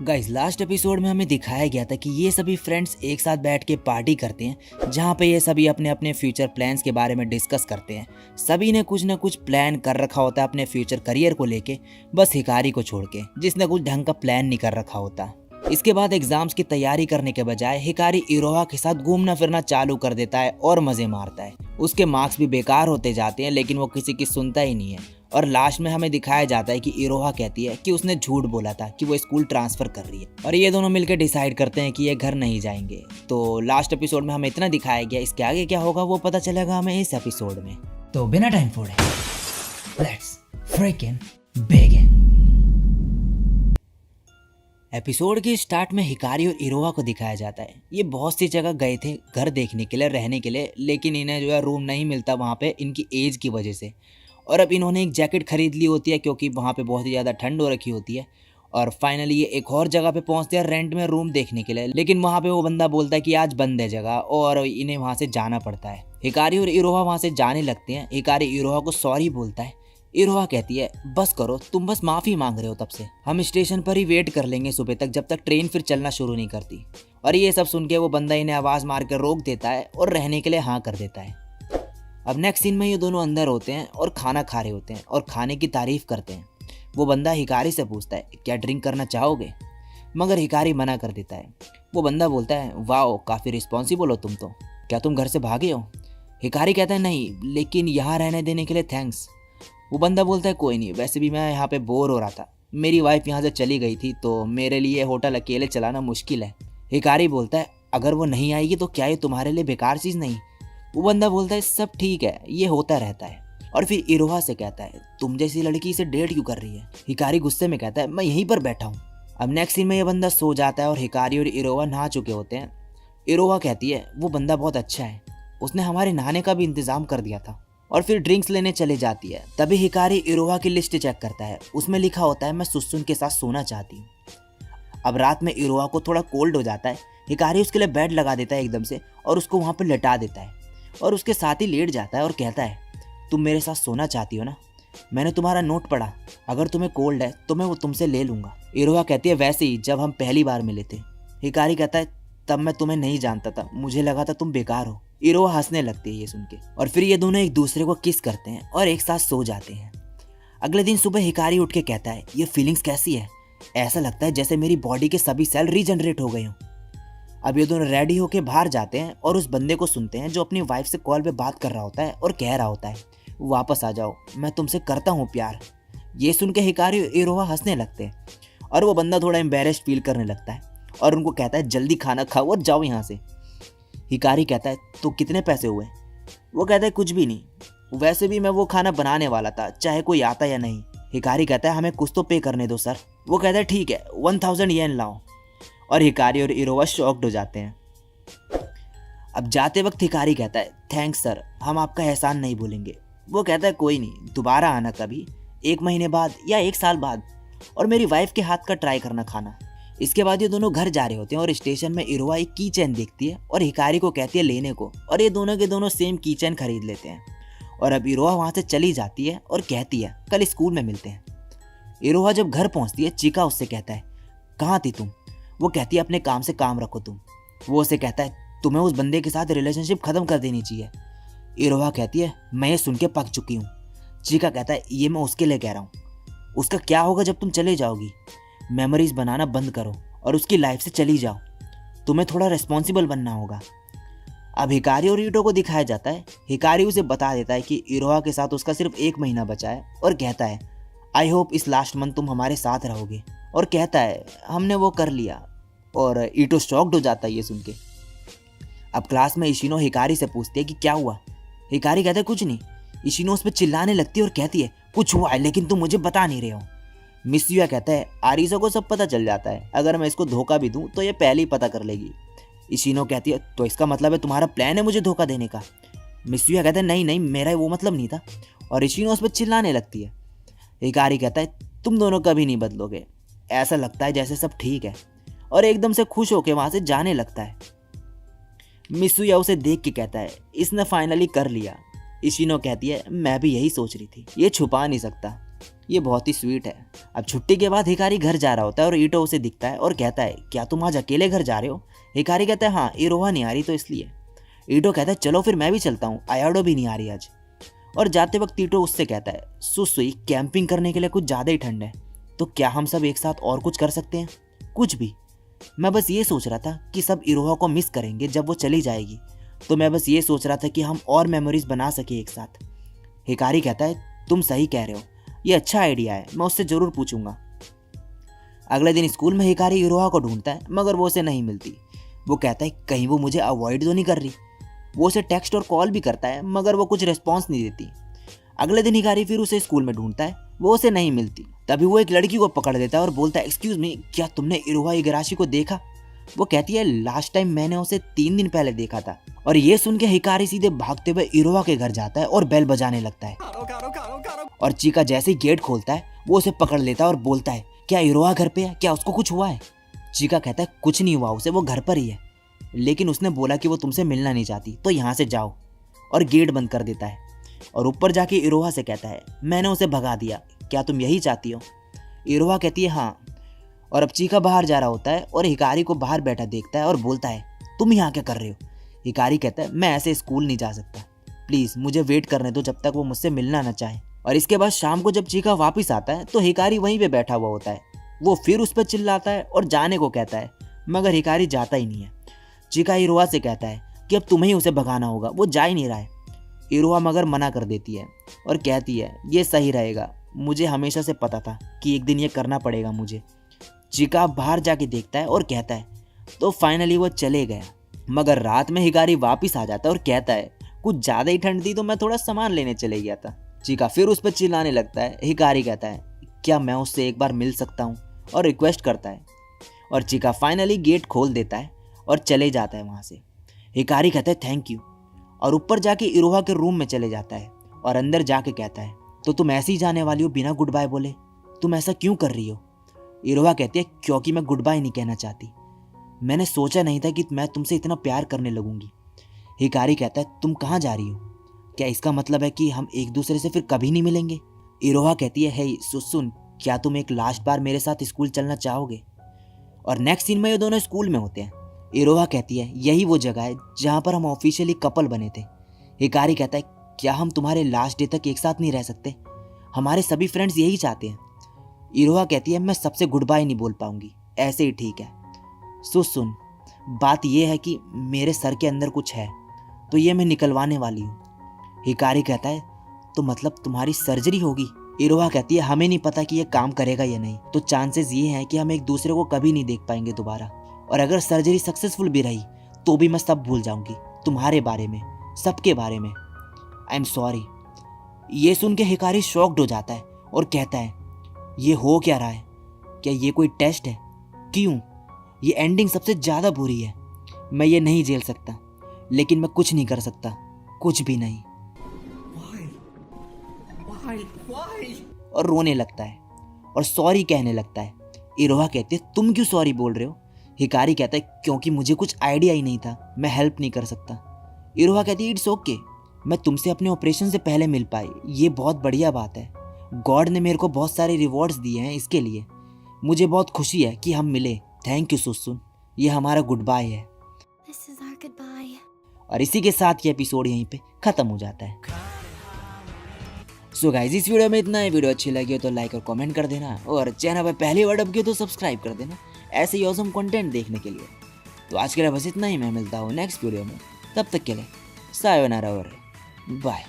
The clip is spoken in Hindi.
गाइस लास्ट एपिसोड में हमें दिखाया गया था कि ये सभी फ्रेंड्स एक साथ बैठ के पार्टी करते हैं, जहाँ पे ये सभी अपने अपने फ्यूचर प्लान्स के बारे में डिस्कस करते हैं। सभी ने कुछ ना कुछ प्लान कर रखा होता है अपने फ्यूचर करियर को लेके, बस हिकारी को छोड़ के, जिसने कुछ ढंग का प्लान नहीं कर रखा होता। इसके बाद एग्जाम्स की तैयारी करने के बजाय हिकारी इरोहा के साथ घूमना फिरना चालू कर देता है और मजे मारता है। उसके मार्क्स भी बेकार होते जाते हैं, लेकिन वो किसी की सुनता ही नहीं है। और लास्ट में हमें दिखाया जाता है कि इरोहा कहती है कि उसने झूठ बोला था कि वो स्कूल ट्रांसफर कर रही है, और ये दोनों मिलकर डिसाइड करते हैं कि ये घर नहीं जाएंगे। तो लास्ट एपिसोड में हमें इतना दिखाया गया, इसके आगे क्या होगा वो पता चलेगा हमें इस एपिसोड में। तो बिना टाइम फोड़े लेट्स फ्रिकिंग बिगिन। एपिसोड के स्टार्ट में हिकारी और इरोहा को दिखाया जाता है। ये बहुत सी जगह गए थे घर देखने के लिए, रहने के लिए, लेकिन इन्हें जो है रूम नहीं मिलता वहाँ पे इनकी एज की वजह से। और अब इन्होंने एक जैकेट खरीद ली होती है क्योंकि वहाँ पे बहुत ही ज़्यादा ठंड हो रखी होती है। और फाइनली ये एक और जगह पे पहुँचते हैं रेंट में रूम देखने के लिए, लेकिन वहाँ पे वो बंदा बोलता है कि आज बंद है जगह और इन्हें वहाँ से जाना पड़ता है। हिकारी और इरोहा वहाँ से जाने लगते हैं। हिकारी इरोहा को सॉरी बोलता है। इरोहा कहती है बस करो, तुम बस माफ़ी मांग रहे हो, तब से हम स्टेशन पर ही वेट कर लेंगे सुबह तक, जब तक ट्रेन फिर चलना शुरू नहीं करती। और ये सब सुन के वो बंदा इन्हें आवाज़ मार कर रोक देता है और रहने के लिए हाँ कर देता है। अब नेक्स्ट सीन में ये दोनों अंदर होते हैं और खाना खा रहे होते हैं और खाने की तारीफ करते हैं। वो बंदा हिकारी से पूछता है क्या ड्रिंक करना चाहोगे, मगर हिकारी मना कर देता है। वो बंदा बोलता है वाओ काफ़ी रिस्पॉन्सिबल हो तुम तो, क्या तुम घर से भागे हो। हिकारी कहता है नहीं, लेकिन यहाँ रहने देने के लिए थैंक्स। वो बंदा बोलता है कोई नहीं, वैसे भी मैं यहाँ पे बोर हो रहा था, मेरी वाइफ यहाँ से चली गई थी तो मेरे लिए होटल अकेले चलाना मुश्किल है। हिकारी बोलता है अगर वो नहीं आएगी तो क्या ये तुम्हारे लिए बेकार चीज़ नहीं। वो बंदा बोलता है सब ठीक है, ये होता रहता है। और फिर इरोहा से कहता है तुम जैसी लड़की से डेट क्यों कर रही है। हिकारी गुस्से में कहता है मैं यहीं पर बैठा हूँ। अब नेक्स्ट सीन में ये बंदा सो जाता है और हिकारी और इरोहा नहा चुके होते हैं। इरोहा कहती है वो बंदा बहुत अच्छा है, उसने हमारे नहाने का भी इंतजाम कर दिया था। और फिर ड्रिंक्स लेने चले जाती है। तभी हिकारी इरोहा की लिस्ट चेक करता है, उसमें लिखा होता है मैं सुसुन के साथ सोना चाहती हूँ। अब रात में इरोहा को थोड़ा कोल्ड हो जाता है। हिकारी उसके लिए बेड लगा देता है एकदम से और उसको वहाँ पर लेटा देता है और उसके साथ ही लेट जाता है और कहता है तुम मेरे साथ सोना चाहती हो ना, मैंने तुम्हारा नोट पढ़ा, अगर तुम्हें कोल्ड है तो मैं वो तुमसे ले लूँगा। इरोहा कहती है वैसे ही जब हम पहली बार मिले थे। हिकारी कहता है तब मैं तुम्हें नहीं जानता था, मुझे लगा था तुम बेकार हो। इरोहा हंसने लगती है ये सुन के, और फिर ये दोनों एक दूसरे को किस करते हैं और एक साथ सो जाते हैं। अगले दिन सुबह हिकारी उठ के कहता है ये फीलिंग्स कैसी है, ऐसा लगता है जैसे मेरी बॉडी के सभी सेल रीजनरेट हो गए हों। अब ये दोनों रेडी होके बाहर जाते हैं और उस बंदे को सुनते हैं जो अपनी वाइफ से कॉल पे बात कर रहा होता है और कह रहा होता है वापस आ जाओ, मैं तुमसे करता हूँ प्यार। ये सुन के हिकारी और इरोहा हंसने लगते हैं और वो बंदा थोड़ा एम्बेरेस्ड फील करने लगता है और उनको कहता है जल्दी खाना खाओ और जाओ यहाँ से। हिकारी कहता है तो कितने पैसे हुए। वो कहता है कुछ भी नहीं, वैसे भी मैं वो खाना बनाने वाला था, चाहे कोई आता या नहीं। हिकारी कहता है हमें कुछ तो पे करने दो सर। वो कहता है ठीक है 1000 येन लाओ। और हिकारी और इरोहा शॉक्ड हो जाते हैं। अब जाते वक्त हिकारी कहता है थैंक्स सर, हम आपका एहसान नहीं भूलेंगे। वो कहता है कोई नहीं, दोबारा आना कभी, 1 महीने बाद या 1 साल बाद, और मेरी वाइफ के हाथ का ट्राई करना खाना। इसके बाद ये दोनों घर जा रहे होते हैं और स्टेशन में इरोहा एक की चैन देखती है और हिकारी को कहती है लेने को, और ये दोनों के दोनों सेम की चैन खरीद लेते हैं। और अब इरोहा वहाँ से चली जाती है और कहती है कल स्कूल में मिलते हैं। इरोहा जब घर पहुँचती है चिका उससे कहता है कहाँ थी तुम। वो कहती है अपने काम से काम रखो तुम। वो उसे कहता है तुम्हें उस बंदे के साथ रिलेशनशिप खत्म कर देनी चाहिए। इरोहा कहती है मैं ये सुन के पक चुकी हूँ। चिका कहता है ये मैं उसके लिए कह रहा हूँ, उसका क्या होगा जब तुम चले जाओगी। मेमोरीज बनाना बंद करो और उसकी लाइफ से चली जाओ, तुम्हें थोड़ा रिस्पॉन्सिबल बनना होगा। अब हिकारी और इटो को दिखाया जाता है। हिकारी उसे बता देता है कि इरोहा के साथ उसका सिर्फ 1 महीना बचा है और कहता है आई होप इस लास्ट मंथ तुम हमारे साथ रहोगे, और कहता है हमने वो कर लिया। और इटो शॉक्ड हो जाता है ये सुन के। अब क्लास में इशिनो हिकारी से पूछती है कि क्या हुआ। हिकारी कहता है कुछ नहीं। इशिनो उस पर चिल्लाने लगती है और कहती है कुछ हुआ है लेकिन तुम मुझे बता नहीं रहे हो। मिसुया कहता है आरिसा को सब पता चल जाता है, अगर मैं इसको धोखा भी दूं तो ये पहले ही पता कर लेगी। इशिनो कहती है तो इसका मतलब है तुम्हारा प्लान है मुझे धोखा देने का। मिसुया कहता है नहीं नहीं, मेरा वो मतलब नहीं था। और इशिनो उस पर चिल्लाने लगती है। हिकारी कहता है तुम दोनों कभी नहीं बदलोगे, ऐसा लगता है जैसे सब ठीक है, और एकदम से खुश होकर वहाँ से जाने लगता है। मिसुया उसे देख के कहता है इसने फाइनली कर लिया। इशिनो कहती है मैं भी यही सोच रही थी, ये छुपा नहीं सकता। ये बहुत ही स्वीट है। अब छुट्टी के बाद हिकारी घर जा रहा होता है और ईटो उसे दिखता है और कहता है क्या तुम आज अकेले घर जा रहे हो? हिकारी कहता है हाँ, इरोहा नहीं आ रही तो इसलिए। ईटो कहता है चलो फिर मैं भी चलता हूँ, आयाडो भी नहीं आ रही आज। और जाते वक्त ईटो उससे कहता है सुसुई कैंपिंग करने के लिए कुछ ज़्यादा ही ठंड है, तो क्या हम सब एक साथ और कुछ कर सकते हैं? कुछ भी। मैं बस ये सोच रहा था कि सब इरोहा को मिस करेंगे जब वो चली जाएगी, तो मैं बस ये सोच रहा था कि हम और मेमोरीज बना सके एक साथ। हिकारी कहता है तुम सही कह रहे हो, ये अच्छा आइडिया है, मैं उससे ज़रूर पूछूंगा। अगले दिन स्कूल में हिकारी इरोहा को ढूंढता है मगर वो उसे नहीं मिलती। वो कहता है कहीं वो मुझे अवॉइड तो नहीं कर रही। वो उसे टेक्स्ट और कॉल भी करता है मगर वो कुछ रिस्पॉन्स नहीं देती। अगले दिन हिकारी फिर उसे स्कूल में ढूंढता है, वो उसे नहीं मिलती। तभी वो एक लड़की को पकड़ लेता है और बोलता है एक्सक्यूज मी, क्या तुमने इरोहा इगराशी को देखा? वो कहती है लास्ट टाइम मैंने उसे 3 दिन पहले देखा था। और ये सुन के हिकारी सीधे भागते हुए इरोहा के घर जाता है और बेल बजाने लगता है। और चीका जैसे ही गेट खोलता है वो उसे पकड़ लेता है और बोलता है क्या इरोहा घर पे है, क्या उसको कुछ हुआ है? चीका कहता है कुछ नहीं हुआ उसे, वो घर पर ही है, लेकिन उसने बोला कि वो तुमसे मिलना नहीं चाहती, तो यहाँ से जाओ। और गेट बंद कर देता है और ऊपर जाके इरोहा से कहता है मैंने उसे भगा दिया, क्या तुम यही चाहती हो? इरोहा कहती है हाँ। और अब चीका बाहर जा रहा होता है और हिकारी को बाहर बैठा देखता है और बोलता है तुम यहाँ क्या कर रहे हो? हिकारी कहता है मैं ऐसे स्कूल नहीं जा सकता, प्लीज़ मुझे वेट करने दो जब तक वो मुझसे मिलना ना चाहे। और इसके बाद शाम को जब चीका वापस आता है तो हिकारी वहीं पे बैठा हुआ होता है। वो फिर उस पर चिल्लाता है और जाने को कहता है मगर हिकारी जाता ही नहीं है। चीका इरोहा से कहता है कि अब तुम्हें ही उसे भगाना होगा, वो जा ही नहीं रहा है। इरोहा मगर मना कर देती है और कहती है ये सही रहेगा, मुझे हमेशा से पता था कि एक दिन ये करना पड़ेगा मुझे। चीका बाहर जाके देखता है और कहता है तो फाइनली वो चले गया। मगर रात में हिकारी वापस आ जाता है और कहता है कुछ ज़्यादा ही ठंड थी तो मैं थोड़ा सामान लेने चले गया था। चीका फिर उस पर चिल्लाने लगता है। हिकारी कहता है क्या मैं उससे एक बार मिल सकता हूँ, और रिक्वेस्ट करता है। और चीका फाइनली गेट खोल देता है और चले जाता है वहाँ से। हिकारी कहता है थैंक यू और ऊपर जाके इरोहा के रूम में चले जाता है और अंदर जाके कहता है तो तुम ऐसे ही जाने वाली हो बिना गुड बाय बोले, तुम ऐसा क्यों कर रही हो? इरोहा कहती है क्योंकि मैं गुड बाय नहीं कहना चाहती, मैंने सोचा नहीं था कि मैं तुमसे इतना प्यार करने लगूंगी। हिकारी कहता है तुम कहाँ जा रही हो? क्या इसका मतलब है कि हम एक दूसरे से फिर कभी नहीं मिलेंगे? इरोहा कहती है हे सुन, क्या तुम एक लास्ट बार मेरे साथ स्कूल चलना चाहोगे? और नेक्स्ट सीन में ये दोनों स्कूल में होते हैं। इरोहा कहती है यही वो जगह है जहाँ पर हम ऑफिशियली कपल बने थे। हिकारी कहता है क्या हम तुम्हारे लास्ट डे तक एक साथ नहीं रह सकते? हमारे सभी फ्रेंड्स यही चाहते हैं। इरोहा कहती है मैं सबसे गुड बाय नहीं बोल पाऊंगी, ऐसे ही ठीक है। सुन, बात यह है कि मेरे सर के अंदर कुछ है, तो ये मैं निकलवाने वाली हूँ। हिकारी कहता है तो मतलब तुम्हारी सर्जरी होगी? इरोहा कहती है हमें नहीं पता कि ये काम करेगा या नहीं, तो चांसेस ये हैं कि हम एक दूसरे को कभी नहीं देख पाएंगे दोबारा। और अगर सर्जरी सक्सेसफुल भी रही तो भी मैं सब भूल जाऊंगी, तुम्हारे बारे में, सबके बारे में। I am sorry. ये सुन के हिकारी शॉक्ड हो जाता है और कहता है ये हो क्या रहा है? क्या ये कोई टेस्ट है? क्यों? ये एंडिंग सबसे ज़्यादा बुरी है, मैं ये नहीं झेल सकता, लेकिन मैं कुछ नहीं कर सकता, कुछ भी नहीं। Why? और रोने लगता है और सॉरी कहने लगता है। इरोहा कहती है तुम क्यों सॉरी बोल रहे हो? हिकारी कहता है क्योंकि मुझे कुछ आइडिया ही नहीं था, मैं हेल्प नहीं कर सकता। इरोहा कहती है इट्स ओके, मैं तुमसे अपने ऑपरेशन से पहले मिल पाई, ये बहुत बढ़िया बात है। गॉड ने मेरे को बहुत सारे रिवॉर्ड्स दिए हैं, इसके लिए मुझे बहुत खुशी है कि हम मिले। थैंक यू सुसुन, ये हमारा गुड बाय है। और इसी के साथ ये एपिसोड यहीं पे खत्म हो जाता है। सो गाइस, इस वीडियो में इतना है। वीडियो अच्छी लगी हो तो लाइक और कमेंट कर देना, और चैनल पर पहली बार दब गए तो सब्सक्राइब कर देना ऐसे ही ऑसम कंटेंट देखने के लिए। तो आज के लिए बस इतना ही, मैं मिलता हूँ नेक्स्ट वीडियो में, तब तक के लिए सायोनारा और बाय।